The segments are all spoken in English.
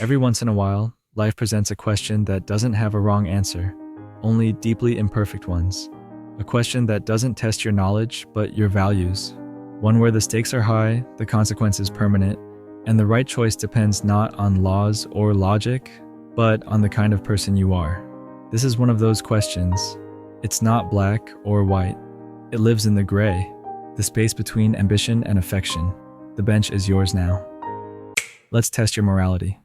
Every once in a while, life presents a question that doesn't have a wrong answer, only deeply imperfect ones. A question that doesn't test your knowledge, but your values. One where the stakes are high, the consequence is permanent, and the right choice depends not on laws or logic, but on the kind of person you are. This is one of those questions. It's not black or white. It lives in the gray, the space between ambition and affection. The bench is yours now. Let's test your morality.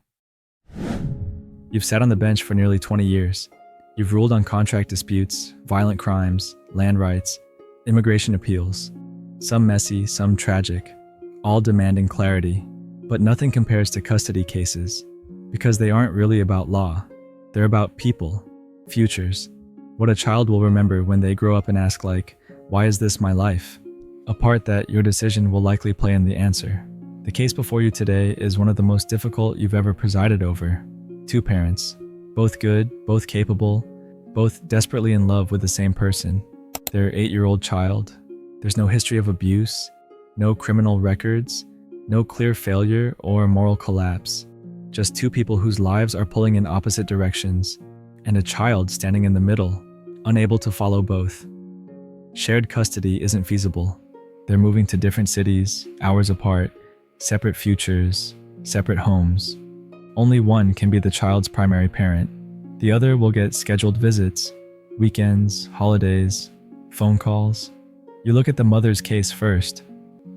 You've sat on the bench for nearly 20 years. You've ruled on contract disputes, violent crimes, land rights, immigration appeals. Some messy, some tragic, all demanding clarity. But nothing compares to custody cases, because they aren't really about law. They're about people, futures, what a child will remember when they grow up and ask like, why is this my life? A part that your decision will likely play in the answer. The case before you today is one of the most difficult you've ever presided over. Two parents, both good, both capable, both desperately in love with the same person. Their 8-year-old child. There's no history of abuse, no criminal records, no clear failure or moral collapse. Just two people whose lives are pulling in opposite directions, and a child standing in the middle, unable to follow both. Shared custody isn't feasible. They're moving to different cities, hours apart, separate futures, separate homes. Only one can be the child's primary parent. The other will get scheduled visits, weekends, holidays, phone calls. You look at the mother's case first.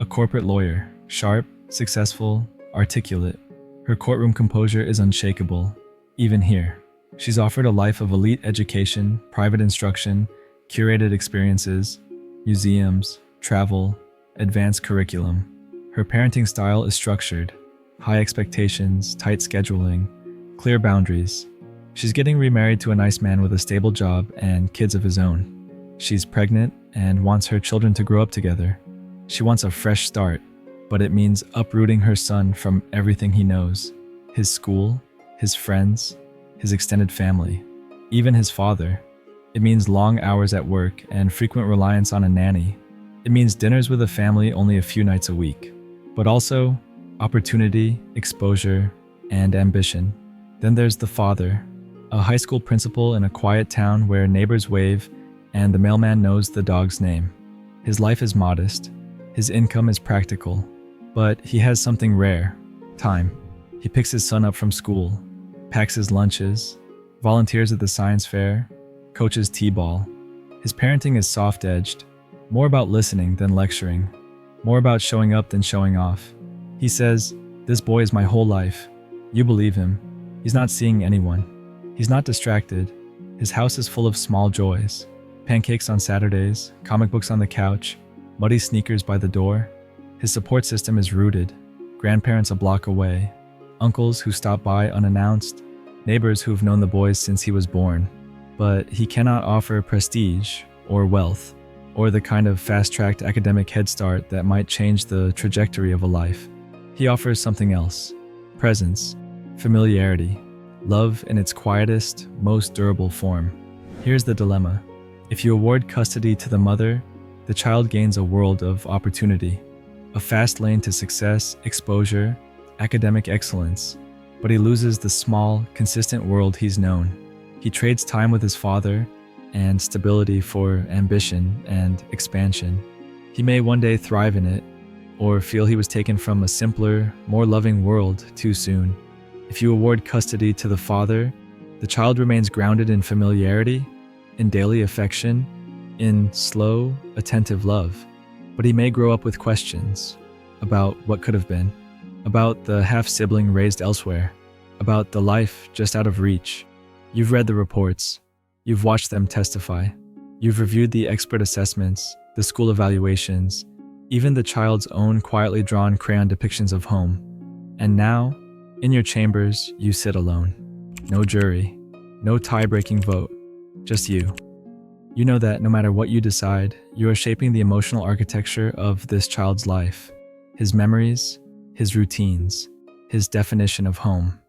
A corporate lawyer, sharp, successful, articulate. Her courtroom composure is unshakable, even here. She's offered a life of elite education, private instruction, curated experiences, museums, travel, advanced curriculum. Her parenting style is structured. High expectations, tight scheduling, clear boundaries. She's getting remarried to a nice man with a stable job and kids of his own. She's pregnant and wants her children to grow up together. She wants a fresh start, but it means uprooting her son from everything he knows. His school, his friends, his extended family, even his father. It means long hours at work and frequent reliance on a nanny. It means dinners with the family only a few nights a week, but also opportunity, exposure, and ambition. Then there's the father, a high school principal in a quiet town where neighbors wave and the mailman knows the dog's name. His life is modest, his income is practical, but he has something rare, time. He picks his son up from school, packs his lunches, volunteers at the science fair, coaches t-ball. His parenting is soft-edged, more about listening than lecturing, more about showing up than showing off. He says, "This boy is my whole life." You believe him. He's not seeing anyone. He's not distracted. His house is full of small joys. Pancakes on Saturdays, comic books on the couch, muddy sneakers by the door. His support system is rooted. Grandparents a block away. Uncles who stop by unannounced. Neighbors who've known the boys since he was born. But he cannot offer prestige or wealth, or the kind of fast-tracked academic head start that might change the trajectory of a life. He offers something else. Presence, familiarity, love in its quietest, most durable form. Here's the dilemma. If you award custody to the mother, the child gains a world of opportunity, a fast lane to success, exposure, academic excellence, but he loses the small, consistent world he's known. He trades time with his father and stability for ambition and expansion. He may one day thrive in it, or feel he was taken from a simpler, more loving world too soon. If you award custody to the father, the child remains grounded in familiarity, in daily affection, in slow, attentive love. But he may grow up with questions about what could have been, about the half-sibling raised elsewhere, about the life just out of reach. You've read the reports. You've watched them testify. You've reviewed the expert assessments, the school evaluations, even the child's own quietly drawn crayon depictions of home. And now, in your chambers, you sit alone. No jury, no tie-breaking vote, just you. You know that no matter what you decide, you are shaping the emotional architecture of this child's life, his memories, his routines, his definition of home.